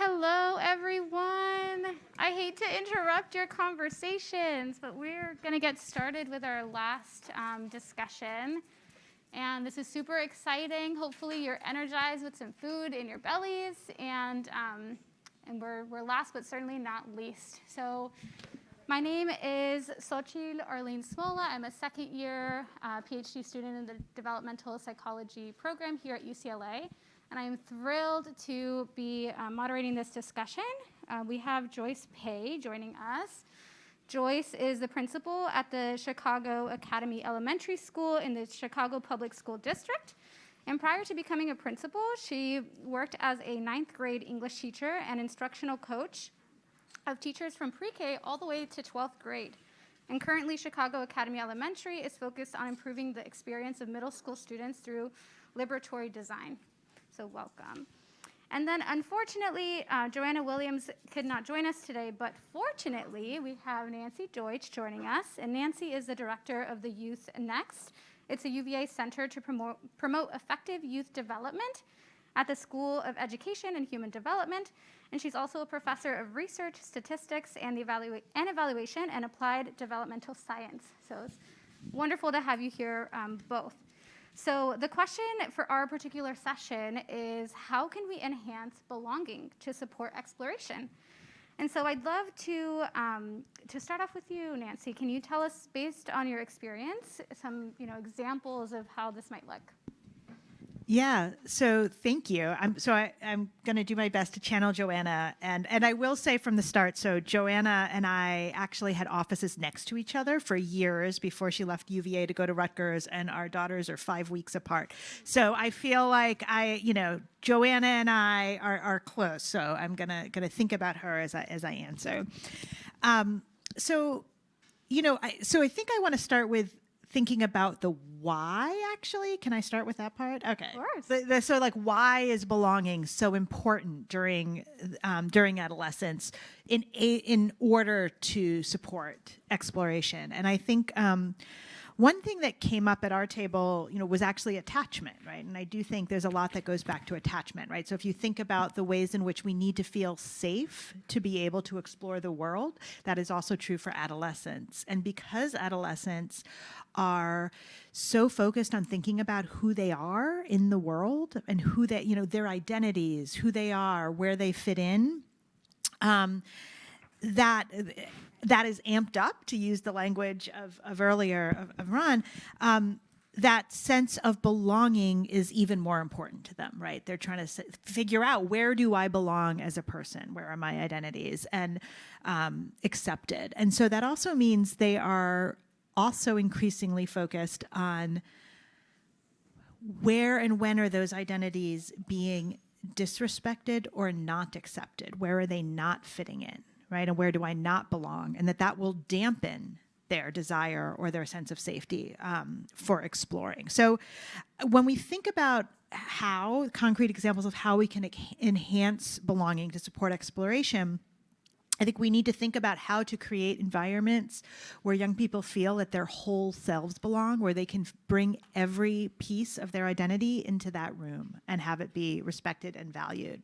Hello, everyone. I hate to interrupt your conversations, but we're going to get started with our last discussion. And this is super exciting. Hopefully, you're energized with some food in your bellies. And we're last but certainly not least. So my name is Xochitl Arlene Smola. I'm a second-year PhD student in the developmental psychology program here at UCLA. And I'm thrilled to be moderating this discussion. We have Joyce Pei joining us. Joyce is the principal at the Chicago Academy Elementary School in the Chicago Public School District. And prior to becoming a principal, she worked as a 9th grade English teacher and instructional coach of teachers from pre-K all the way to 12th grade. And currently, Chicago Academy Elementary is focused on improving the experience of middle school students through liberatory design. So welcome. And then unfortunately, Joanna Williams could not join us today, but fortunately, we have Nancy Deutsch joining us. And Nancy is the director of the Youth Next. It's a UVA center to promote effective youth development at the School of Education and Human Development. And she's also a professor of research, statistics, and evaluation and applied developmental science. So it's wonderful to have you here both. So the question for our particular session is, how can we enhance belonging to support exploration? And so I'd love to start off with you, Nancy. Can you tell us, based on your experience, some examples of how this might look? Yeah, so thank you. I'm going to do my best to channel Joanna. And I will say from the start, so Joanna and I actually had offices next to each other for years before she left UVA to go to Rutgers, and our daughters are 5 weeks apart. So I feel like Joanna and I are close. So I'm gonna think about her as I answer. So I think I want to start with thinking about the why, actually. Can I start with that part? Okay. Of course. So why is belonging so important during adolescence in order to support exploration? And I think one thing that came up at our table, was actually attachment, right? And I do think there's a lot that goes back to attachment, right? So if you think about the ways in which we need to feel safe to be able to explore the world, that is also true for adolescents. And because adolescents are so focused on thinking about who they are in the world and who they, their identities, who they are, where they fit in, that is amped up, to use the language of earlier of Ron. That sense of belonging is even more important to them, right? They're trying to figure out, where do I belong as a person? Where are my identities? And accepted. And so that also means they are also increasingly focused on where and when are those identities being disrespected or not accepted? Where are they not fitting in, right? And where do I not belong? And that will dampen their desire or their sense of safety for exploring. So when we think about concrete examples of how we can enhance belonging to support exploration, I think we need to think about how to create environments where young people feel that their whole selves belong, where they can bring every piece of their identity into that room and have it be respected and valued.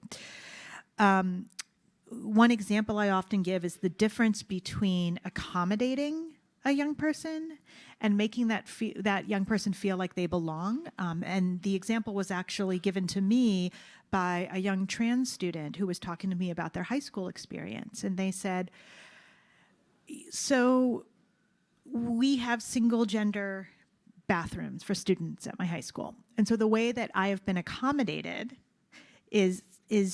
One example I often give is the difference between accommodating a young person and making that young person feel like they belong. And the example was actually given to me by a young trans student who was talking to me about their high school experience. And they said, so we have single gender bathrooms for students at my high school. And so the way that I have been accommodated is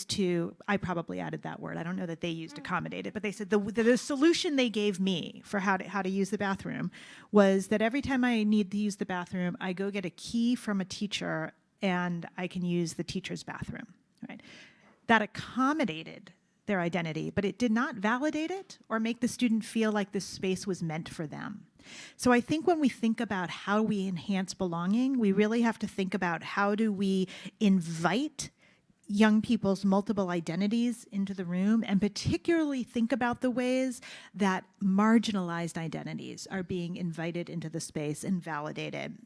to, I probably added that word, I don't know that they used accommodated, but they said the solution they gave me for how to use the bathroom was that every time I need to use the bathroom, I go get a key from a teacher and I can use the teacher's bathroom, right? That accommodated their identity, but it did not validate it or make the student feel like this space was meant for them. So I think when we think about how we enhance belonging, we really have to think about, how do we invite young people's multiple identities into the room, and particularly think about the ways that marginalized identities are being invited into the space and validated.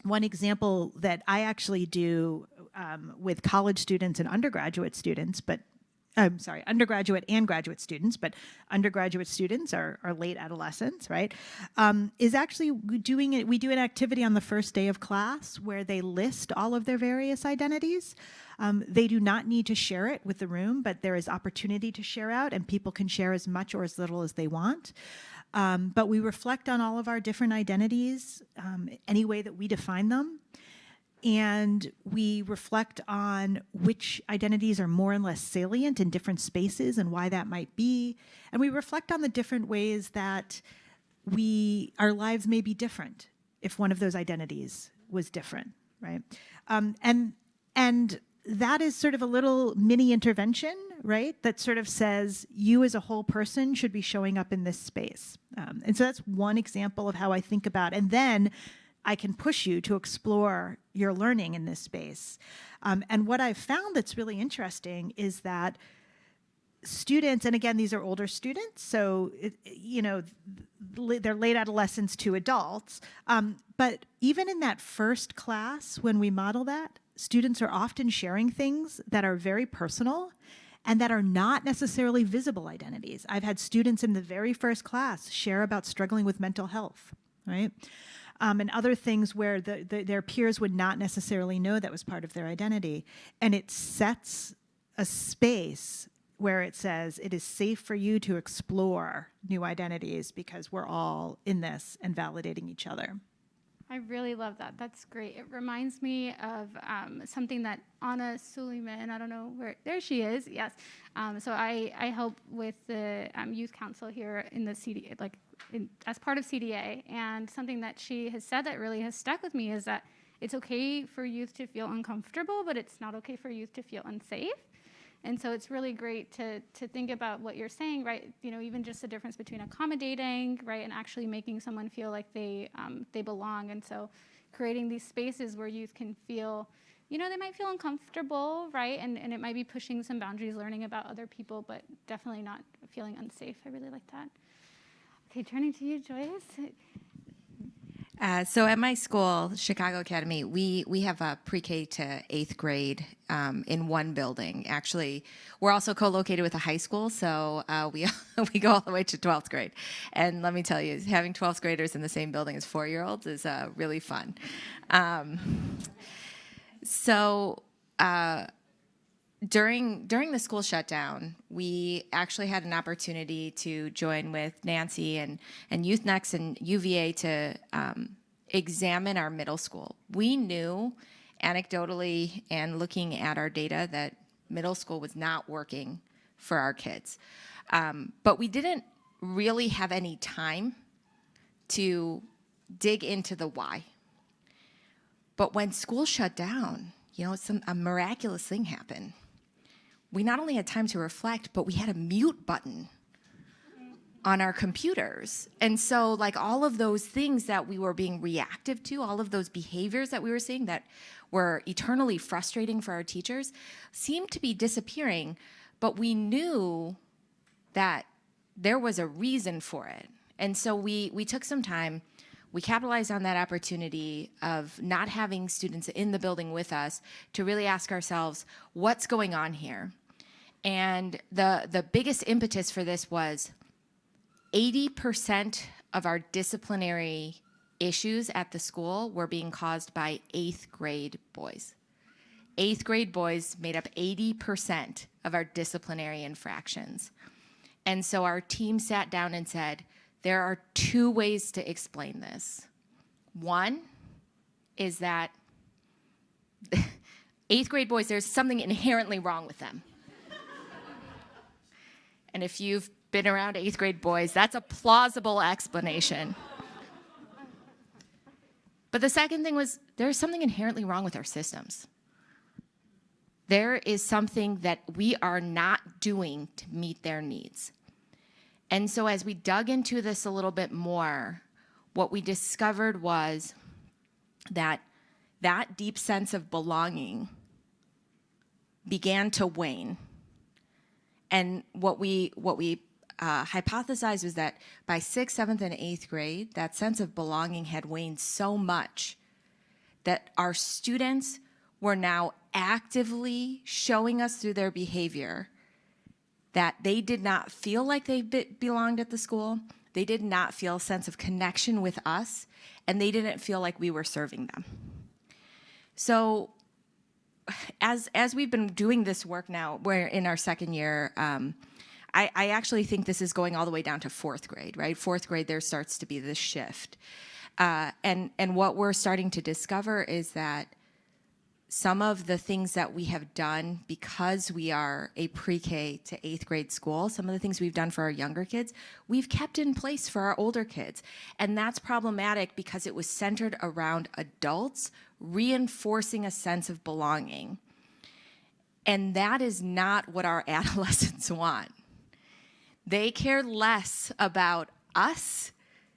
One example that I actually do with college students and undergraduate students, but I'm sorry, undergraduate and graduate students, but undergraduate students are late adolescents, right? Is actually doing it. We do an activity on the first day of class where they list all of their various identities. They do not need to share it with the room, but there is opportunity to share out, and people can share as much or as little as they want. But we reflect on all of our different identities, any way that we define them. And we reflect on which identities are more and less salient in different spaces and why that might be. And we reflect on the different ways that our lives may be different if one of those identities was different, right? And that is sort of a little mini intervention, right? That sort of says you as a whole person should be showing up in this space. And so that's one example of how I think about, and then I can push you to explore your learning in this space. And what I've found that's really interesting is that students, and again, these are older students, so they're late adolescents to adults. But even in that first class, when we model that, students are often sharing things that are very personal and that are not necessarily visible identities. I've had students in the very first class share about struggling with mental health, right? And other things where their peers would not necessarily know that was part of their identity. And it sets a space where it says it is safe for you to explore new identities because we're all in this and validating each other. I really love that. That's great. It reminds me of something that Anna Suleiman, I don't know where, there she is, yes. So I help with the youth council here in the CDA, as part of CDA, and something that she has said that really has stuck with me is that it's okay for youth to feel uncomfortable, but it's not okay for youth to feel unsafe. And so it's really great to think about what you're saying, right? Even just the difference between accommodating, right, and actually making someone feel like they belong. And so creating these spaces where youth can feel, they might feel uncomfortable, right? And it might be pushing some boundaries, learning about other people, but definitely not feeling unsafe. I really like that. Okay, turning to you, Joyce. So at my school, Chicago Academy, we have a pre-K to 8th grade in one building. Actually, we're also co-located with a high school, so we go all the way to 12th grade. And let me tell you, having 12th graders in the same building as 4-year-olds is really fun. During the school shutdown, we actually had an opportunity to join with Nancy and Youth Next and UVA to examine our middle school. We knew anecdotally and looking at our data that middle school was not working for our kids. But we didn't really have any time to dig into the why. But when school shut down, a miraculous thing happened. We not only had time to reflect, but we had a mute button on our computers. And so all of those things that we were being reactive to, all of those behaviors that we were seeing that were eternally frustrating for our teachers seemed to be disappearing, but we knew that there was a reason for it. And so we took some time. We capitalized on that opportunity of not having students in the building with us to really ask ourselves, what's going on here? And the biggest impetus for this was 80% of our disciplinary issues at the school were being caused by 8th grade boys. 8th grade boys made up 80% of our disciplinary infractions. And so our team sat down and said, there are 2 ways to explain this. One is that 8th grade boys, there's something inherently wrong with them. And if you've been around 8th grade boys, that's a plausible explanation. But the second thing was there's something inherently wrong with our systems. There is something that we are not doing to meet their needs. And so as we dug into this a little bit more, what we discovered was that deep sense of belonging began to wane. And what we hypothesized was that by 6th, 7th, and 8th grade, that sense of belonging had waned so much that our students were now actively showing us through their behavior that they did not feel like they belonged at the school. They did not feel a sense of connection with us, and they didn't feel like we were serving them. So as we've been doing this work now, we're in our second year, I actually think this is going all the way down to fourth grade, right? Fourth grade, there starts to be this shift. And what we're starting to discover is that some of the things that we have done, because we are a pre-K to 8th grade school, some of the things we've done for our younger kids, we've kept in place for our older kids. And that's problematic because it was centered around adults reinforcing a sense of belonging. And that is not what our adolescents want. They care less about us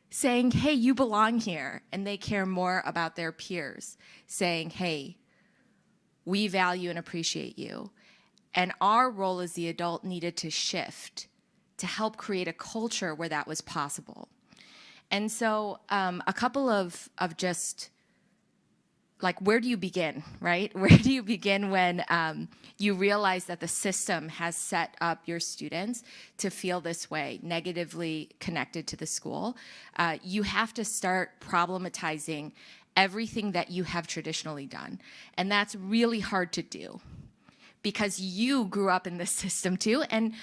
saying, hey, you belong here, and they care more about their peers saying, hey, we value and appreciate you. And our role as the adult needed to shift to help create a culture where that was possible. And so a couple of just, like, where do you begin, right? Where do you begin when you realize that the system has set up your students to feel this way, negatively connected to the school? You have to start problematizing everything that you have traditionally done. And that's really hard to do because you grew up in this system too. And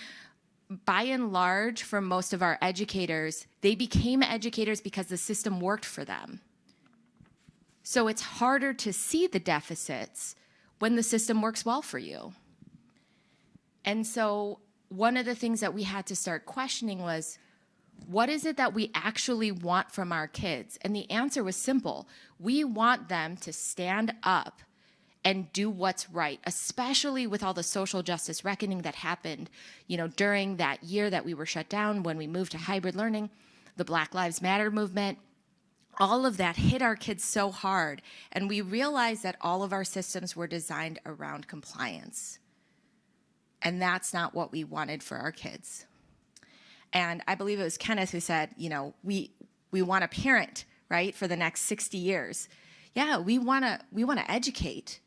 by and large, for most of our educators, they became educators because the system worked for them. So it's harder to see the deficits when the system works well for you. And so one of the things that we had to start questioning was, what is it that we actually want from our kids? And the answer was simple. We want them to stand up and do what's right, especially with all the social justice reckoning that happened, during that year that we were shut down, when we moved to hybrid learning, the Black Lives Matter movement. All of that hit our kids so hard, and we realized that all of our systems were designed around compliance. And that's not what we wanted for our kids. And I believe it was Kenneth who said, we want a parent, right, for the next 60 years. Yeah, we want to educate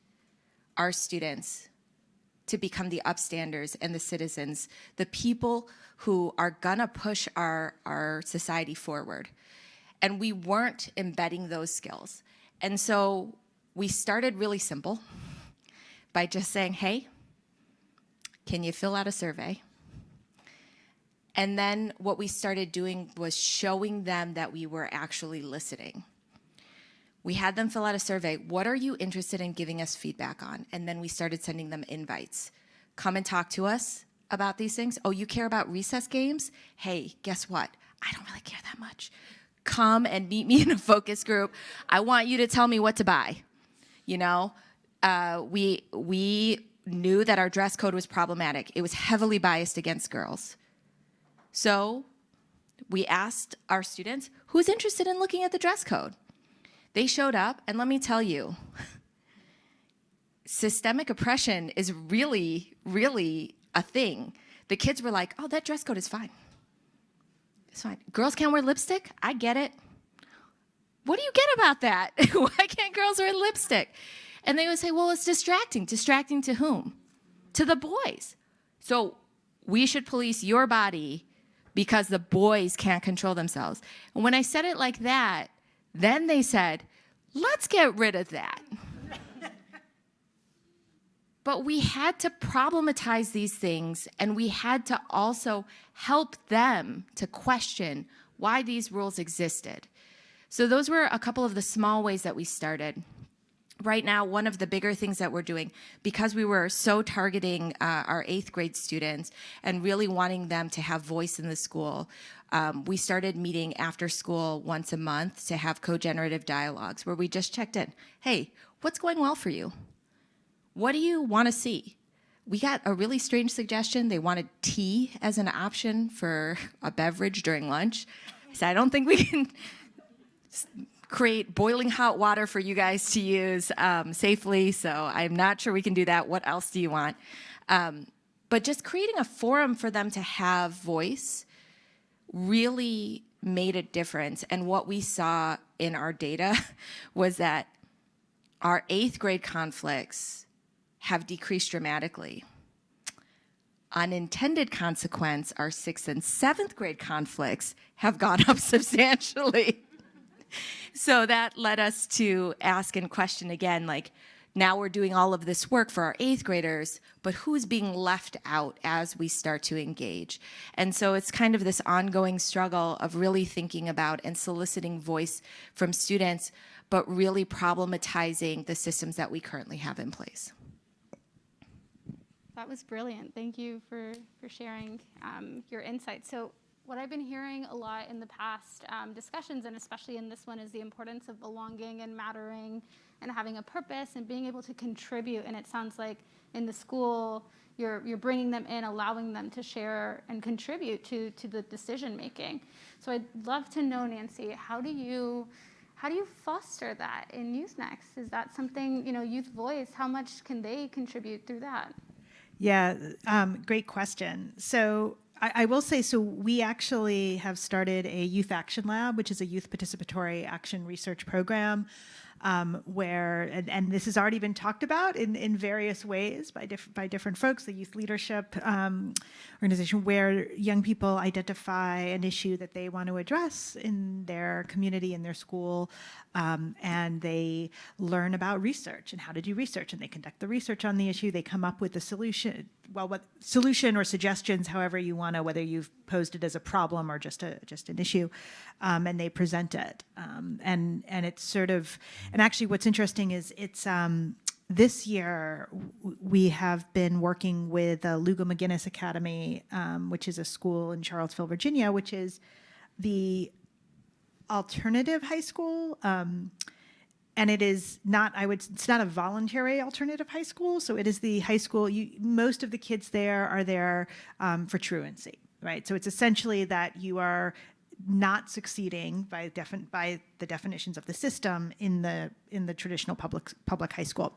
our students to become the upstanders and the citizens, the people who are gonna push our society forward. And we weren't embedding those skills. And so we started really simple by just saying, hey, can you fill out a survey? And then what we started doing was showing them that we were actually listening. We had them fill out a survey. What are you interested in giving us feedback on? And then we started sending them invites. Come and talk to us about these things. Oh, you care about recess games? Hey, guess what? I don't really care that much. Come and meet me in a focus group. I want you to tell me what to buy. We knew that our dress code was problematic. It was heavily biased against girls. So we asked our students, who's interested in looking at the dress code? They showed up, and let me tell you, systemic oppression is really, really a thing. The kids were like, oh, that dress code is fine. It's fine. Girls can't wear lipstick? I get it. What do you get about that? Why can't girls wear lipstick? And they would say, well, it's distracting. Distracting to whom? To the boys. So we should police your body because the boys can't control themselves. And when I said it like that, then they said, let's get rid of that. But we had to problematize these things, and we had to also help them to question why these rules existed. So those were a couple of the small ways that we started. Right now, one of the bigger things that we're doing, because we were so targeting our 8th grade students and really wanting them to have voice in the school, we started meeting after school once a month to have co-generative dialogues where we just checked in. Hey, what's going well for you? What do you want to see? We got a really strange suggestion. They wanted tea as an option for a beverage during lunch. I said, I don't think we can create boiling hot water for you guys to use safely, so I'm not sure we can do that. What else do you want? But just creating a forum for them to have voice really made a difference. And what we saw in our data was that our 8th grade conflicts have decreased dramatically. unintended consequence, our 6th and 7th grade conflicts have gone up substantially. So that led us to ask and question again, like, now we're doing all of this work for our 8th graders, but who's being left out as we start to engage? And so it's kind of this ongoing struggle of really thinking about and soliciting voice from students, but really problematizing the systems that we currently have in place. That was brilliant. Thank you for sharing your insights. So what I've been hearing a lot in the past discussions, and especially in this one, is the importance of belonging and mattering and having a purpose and being able to contribute. And it sounds like in the school, you're bringing them in, allowing them to share and contribute to the decision making. So I'd love to know, Nancy, how do you foster that in Youth Next? Is that something, Youth Voice, how much can they contribute through that? Yeah, great question. So I will say, so we actually have started a Youth Action Lab, which is a youth participatory action research program, where, and this has already been talked about in various ways by different folks, the youth leadership organization, where young people identify an issue that they want to address in their community, in their school, and they learn about research and how to do research, and they conduct the research on the issue. They come up with a solution, what solution or suggestions, however you want to, whether you've posed it as a problem or just an issue, and they present it. And it's sort of, and actually what's interesting is it's, this year we have been working with Lugo McGinnis Academy, which is a school in Charlottesville, Virginia, which is the alternative high school. And it is not, it's not a voluntary alternative high school. So it is the high school, most of the kids there are there for truancy, right? So it's essentially that you are not succeeding by the definitions of the system in the traditional public high school.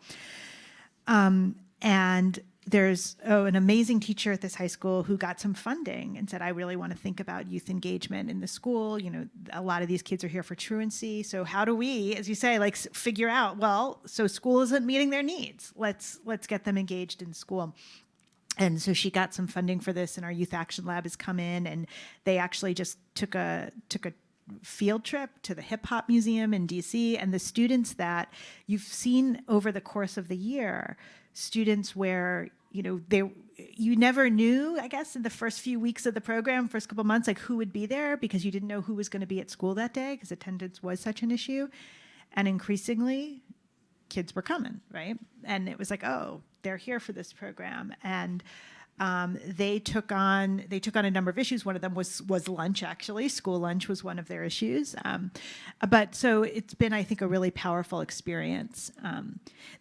And there's an amazing teacher at this high school who got some funding and said, I really want to think about youth engagement in the school. A lot of these kids are here for truancy. So how do we, as you say, figure out, well, so school isn't meeting their needs. Let's get them engaged in school. And so she got some funding for this, and our Youth Action Lab has come in, and they actually just took a field trip to the Hip Hop Museum in DC, and the students that you've seen over the course of the year, students where, you never knew, I guess, in the first few weeks of the program, first couple months, who would be there, because you didn't know who was going to be at school that day, because attendance was such an issue. And increasingly, kids were coming, right? And it was like, oh, they're here for this program. And they took on a number of issues. One of them was lunch, actually. School lunch was one of their issues. But so it's been, I think, a really powerful experience.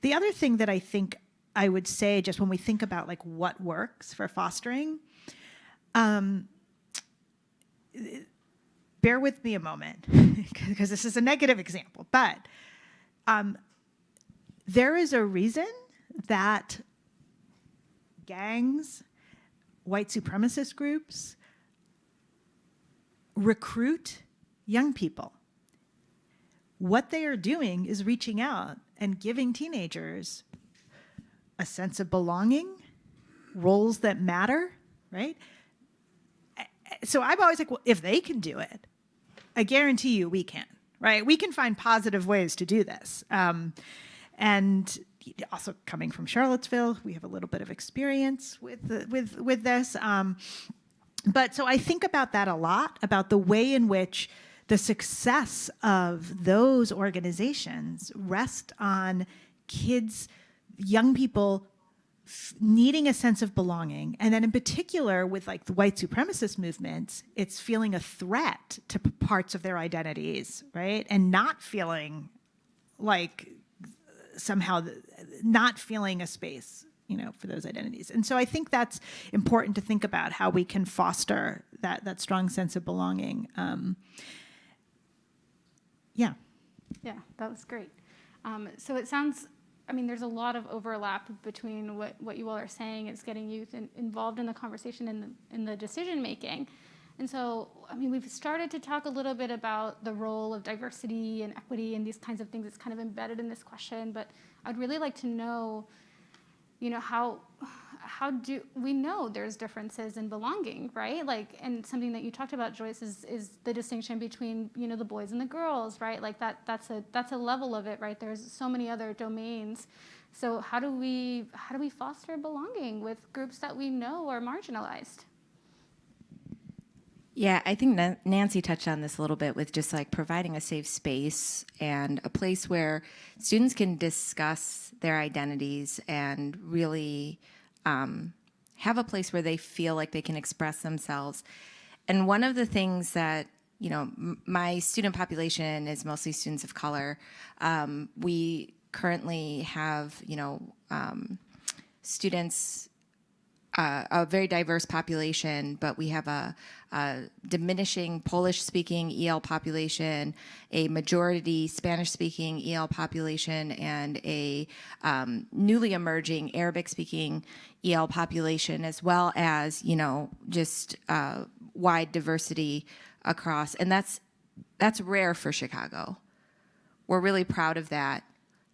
The other thing that I think I would say, just when we think about what works for fostering, bear with me a moment, because this is a negative example, but there is a reason that gangs, white supremacist groups recruit young people. What they are doing is reaching out and giving teenagers a sense of belonging, roles that matter, right? So I'm always like, well, if they can do it, I guarantee you we can, right? We can find positive ways to do this. And also coming from Charlottesville, we have a little bit of experience with this. But so I think about that a lot, about the way in which the success of those organizations rest on kids, young people needing a sense of belonging. And then in particular with the white supremacist movements, it's feeling a threat to parts of their identities, right? And not feeling somehow not feeling a space, for those identities. And so I think that's important to think about, how we can foster that strong sense of belonging. Yeah, that was great. So it sounds, there's a lot of overlap between what you all are saying. It's getting youth involved in the conversation in the decision making. And so, we've started to talk a little bit about the role of diversity and equity and these kinds of things. It's kind of embedded in this question, but I'd really like to know, how how do we know there's differences in belonging, right? Like, and something that you talked about, Joyce, is the distinction between, you know, the boys and the girls, right? Like that's a level of it, right? There's so many other domains. So how do we foster belonging with groups that we know are marginalized? Yeah, I think Nancy touched on this a little bit with just like providing a safe space and a place where students can discuss their identities and really have a place where they feel like they can express themselves. And one of the things that, you know, my student population is mostly students of color. We currently have, you know, students, a very diverse population, but we have a diminishing Polish-speaking EL population, a majority Spanish-speaking EL population, and a newly emerging Arabic-speaking EL population, as well as, you know, just wide diversity across. And that's rare for Chicago. We're really proud of that.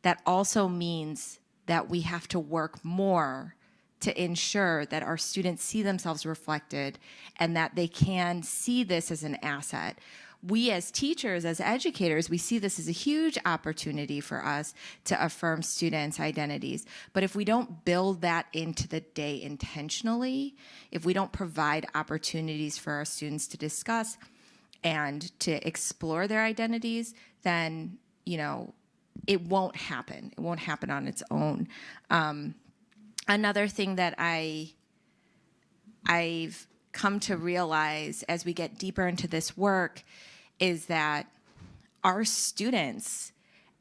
That also means that we have to work more to ensure that our students see themselves reflected and that they can see this as an asset. We as teachers, as educators, we see this as a huge opportunity for us to affirm students' identities. But if we don't build that into the day intentionally, if we don't provide opportunities for our students to discuss and to explore their identities, then, you know, it won't happen. It won't happen on its own. Another thing that I've come to realize as we get deeper into this work is that our students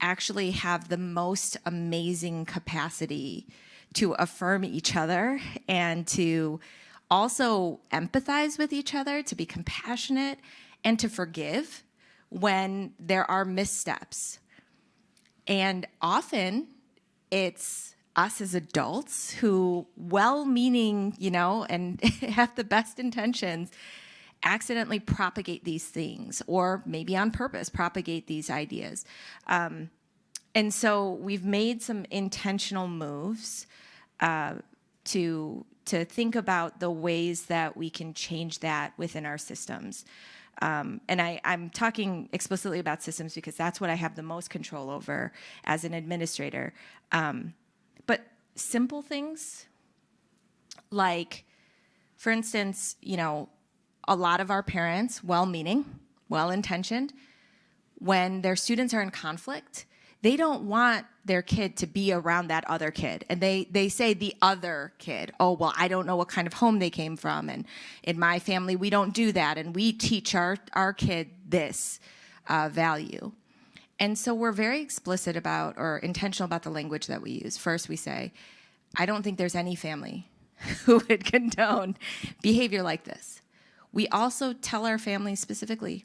actually have the most amazing capacity to affirm each other and to also empathize with each other, to be compassionate, and to forgive when there are missteps. And often it's us as adults who, well-meaning, you know, and have the best intentions, accidentally propagate these things, or maybe on purpose propagate these ideas. And so we've made some intentional moves to think about the ways that we can change that within our systems. And I'm talking explicitly about systems because that's what I have the most control over as an administrator. But simple things like, for instance, you know, a lot of our parents, well-meaning, well-intentioned, when their students are in conflict, they don't want their kid to be around that other kid. And they say the other kid, oh, well, I don't know what kind of home they came from. And in my family, we don't do that. And we teach our kid this value. And so we're very explicit about or intentional about the language that we use. First, we say, I don't think there's any family who would condone behavior like this. We also tell our families specifically,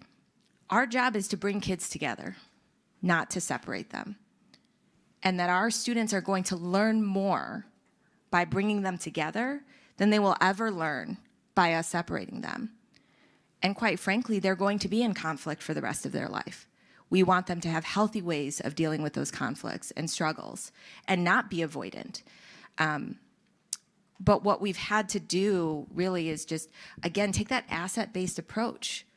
our job is to bring kids together, not to separate them. And that our students are going to learn more by bringing them together than they will ever learn by us separating them. And quite frankly, they're going to be in conflict for the rest of their life. We want them to have healthy ways of dealing with those conflicts and struggles and not be avoidant. But what we've had to do really is just, again, take that asset-based approach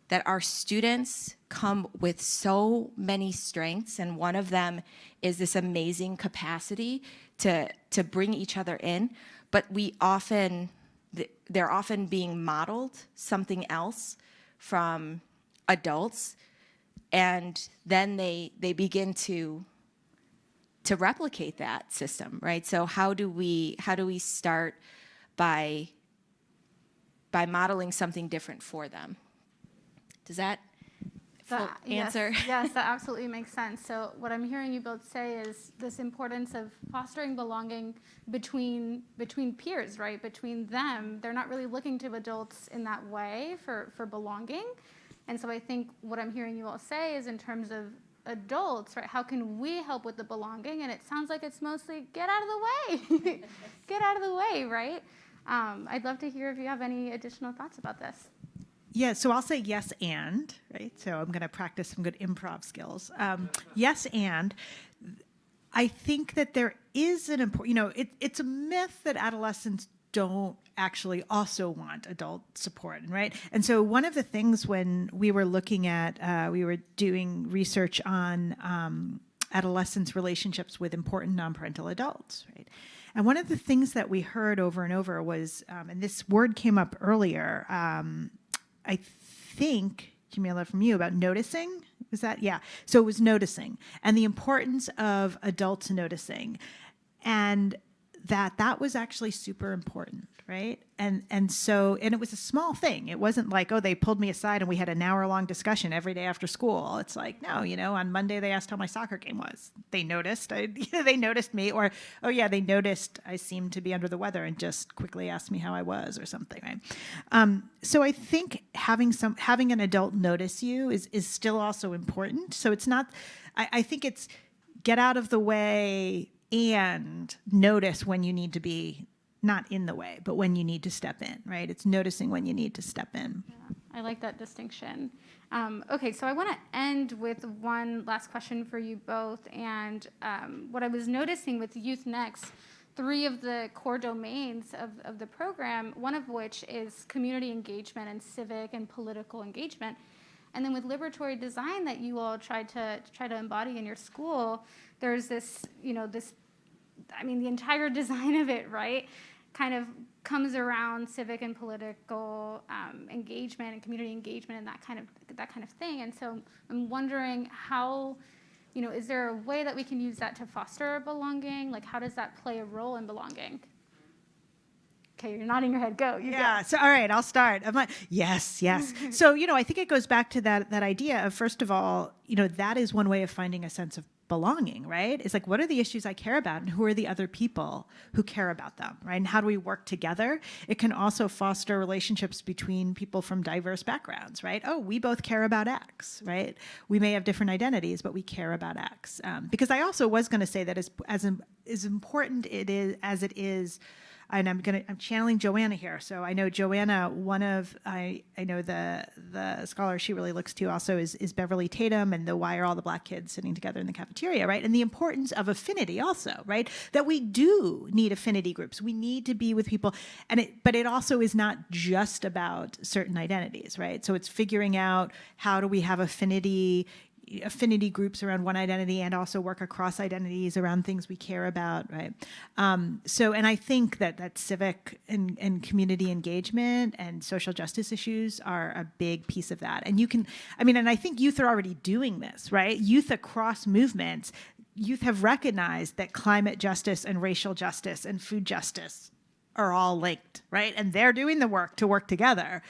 that our students come with so many strengths, and one of them is this amazing capacity to bring each other in, but they're often being modeled something else from adults, and then they begin to replicate that system, right? So how do we start by modeling something different for them? Does that answer? Yes, that absolutely makes sense. So what I'm hearing you both say is this importance of fostering belonging between peers, right? Between them. They're not really looking to adults in that way for belonging. And so I think what I'm hearing you all say is in terms of adults, right? How can we help with the belonging? And it sounds like it's mostly get out of the way. Get out of the way, right? I'd love to hear if you have any additional thoughts about this. Yeah, so I'll say yes and, right? So I'm going to practice some good improv skills. Yes and. I think that there is an important, it's a myth that adolescents don't actually also want adult support, right? And so one of the things when we were looking at, we were doing research on adolescents' relationships with important non-parental adults, right? And one of the things that we heard over and over was, and this word came up earlier, I think, Jamila, from you, about noticing. Was that? Yeah. So it was noticing and the importance of adults noticing. And that was actually super important, right? And it was a small thing. It wasn't like, oh, they pulled me aside and we had an hour-long discussion every day after school. It's like, no, on Monday they asked how my soccer game was. They noticed, they noticed me, or, oh yeah, they noticed I seemed to be under the weather and just quickly asked me how I was or something, right? So I think having an adult notice you is still also important. So it's not, I think it's get out of the way and notice when you need to be not in the way, but when you need to step in, right? It's noticing when you need to step in. Yeah, I like that distinction. Okay, so I want to end with one last question for you both. And what I was noticing with Youth Next, 3 of the core domains of the program, one of which is community engagement and civic and political engagement. And then with liberatory design that you all try to embody in your school, there's this, the entire design of it, right, kind of comes around civic and political engagement and community engagement and that kind of thing. And so I'm wondering how, is there a way that we can use that to foster belonging? Like, how does that play a role in belonging? Okay, you're nodding your head. Go. Yeah. So, all right, I'll start. I'm like, yes. So, I think it goes back to that idea of, first of all, that is one way of finding a sense of belonging, right? It's like, what are the issues I care about and who are the other people who care about them, right? And how do we work together? It can also foster relationships between people from diverse backgrounds, right? Oh, we both care about X, right? We may have different identities, but we care about X. Because I also was going to say that as important as it is, and I'm channeling Joanna here. So I know Joanna, I know the scholar she really looks to also is Beverly Tatum and the Why Are All the Black Kids Sitting Together in the Cafeteria, right? And the importance of affinity also, right? That we do need affinity groups. We need to be with people. But it also is not just about certain identities, right? So it's figuring out how do we have affinity groups around one identity and also work across identities around things we care about, right? And I think that civic and community engagement and social justice issues are a big piece of that. And and I think youth are already doing this, right? Youth across movements, youth have recognized that climate justice and racial justice and food justice are all linked, right? And they're doing the work to work together.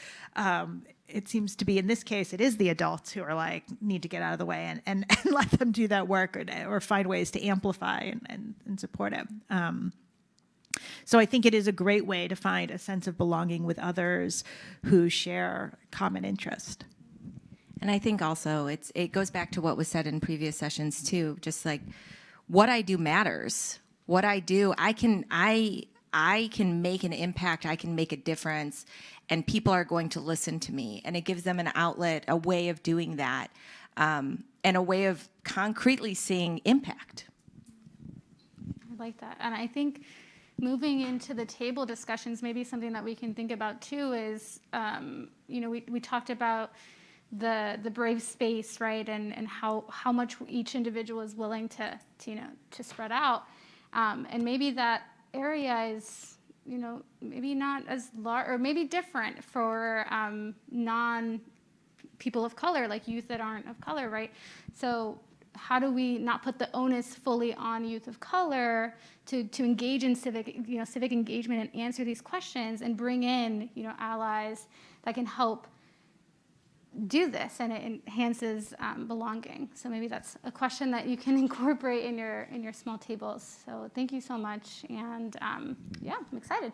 It seems to be, in this case, it is the adults who are like, need to get out of the way and let them do that work or find ways to amplify and support it. So I think it is a great way to find a sense of belonging with others who share common interest. And I think also it goes back to what was said in previous sessions too, just like what I do matters. What I do, I can make an impact, I can make a difference, and people are going to listen to me. And it gives them an outlet, a way of doing that, and a way of concretely seeing impact. I like that. And I think moving into the table discussions, maybe something that we can think about too is, we talked about the brave space, right? And how much each individual is willing to spread out. And maybe that area is, maybe not as large or maybe different for non-people of color, like youth that aren't of color, right? So how do we not put the onus fully on youth of color to engage in civic engagement and answer these questions and bring in, allies that can help do this, and it enhances belonging. So maybe that's a question that you can incorporate in your small tables. So thank you so much, and I'm excited.